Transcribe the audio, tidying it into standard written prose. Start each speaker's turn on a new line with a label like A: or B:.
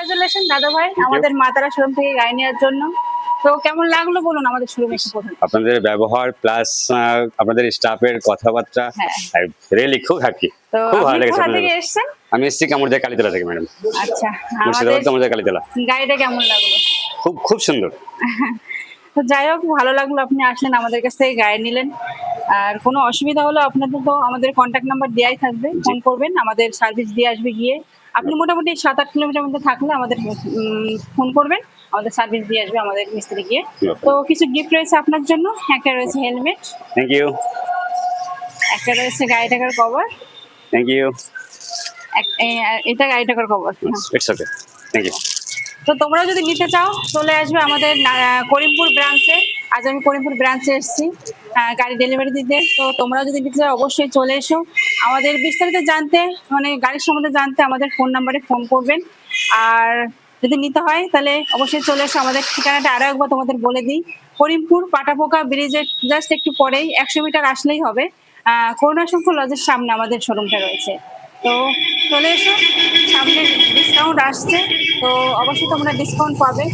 A: Congratulation দাদা ভাই আমাদের মা তারা শোরুম থেকে গাড়ি নেওয়ার জন্য। তো কেমন লাগলো বলুন আমাদের শোরুমে এসে প্রথমে?
B: আপনাদের ব্যবহার প্লাস আপনাদের স্টাফের কথাবার্তা
A: হ্যাঁ।
B: রিয়েলি খুব হ্যাপি।
A: তো
B: খুব ভালো
A: আপনি
B: লেগেছে
A: কোথা
B: আপনাদের।
A: থেকে এসেছেন?
B: আমি এসেছি কামড়দিয়া কালীতলা থেকে ম্যাডাম।
A: আচ্ছা, আমাদের
B: মুর্শিদাবাদ কামড়দিয়া কালীতলা।
A: গাড়িটা কেমন লাগলো?
B: খুব খুব সুন্দর।
A: তো যাই হোক ভালো লাগলো আপনি আসলেন আমাদের কাছ থেকে গাড়ি নিলেন। আর কোনো অসুবিধা হলে আপনাদের তো আমাদের কন্ট্যাক্ট নাম্বার দেওয়াই থাকবে, ফোন করবেন, আমাদের সার্ভিস দিয়ে আসবে গিয়ে। আপনি মোটামুটি 7-8 কিলোমিটার মধ্যে থাকলে আমাদের ফোন করবেন, আমাদের সার্ভিস দিয়ে আসবে আমাদের মিস্ত্রি গিয়ে। তো কিছু গিফট রয়েছে আপনার জন্য, একটা রয়েছে হেলমেট,
B: থ্যাংক ইউ।
A: একটা রয়েছে গাড়ি টাকার কভার,
B: থ্যাংক ইউ।
A: এটা গাড়ি টাকার cover.
B: It's okay. Thank you.
A: তো তোমরা যদি নিতে চাও চলে আসবে আমাদের করিমপুর ব্রাঞ্চে। আজ আমি করিমপুর ব্রাঞ্চে এসেছি গাড়ি ডেলিভারি দিতে। তো তোমরা যদি নিতে চাও অবশ্যই চলে এসো। আমাদের বিস্তারিত জানতে মানে গাড়ির সম্বন্ধে জানতে আমাদের ফোন নাম্বারে ফোন করবেন। আর যদি নিতে হয় তাহলে অবশ্যই চলে এসো। আমাদের ঠিকানাটা আরও একবার তোমাদের বলে দিই, করিমপুর পাটাপোকা ব্রিজের জাস্ট একটু পরেই 100 মিটার আসলেই হবে। করুণাশঙ্কর লজের সামনে আমাদের শোরুমটা রয়েছে। তো চলে এসো, সামনে ডিসকাউন্ট আসছে, তো অবশ্যই তোমরা ডিসকাউন্ট পাবে।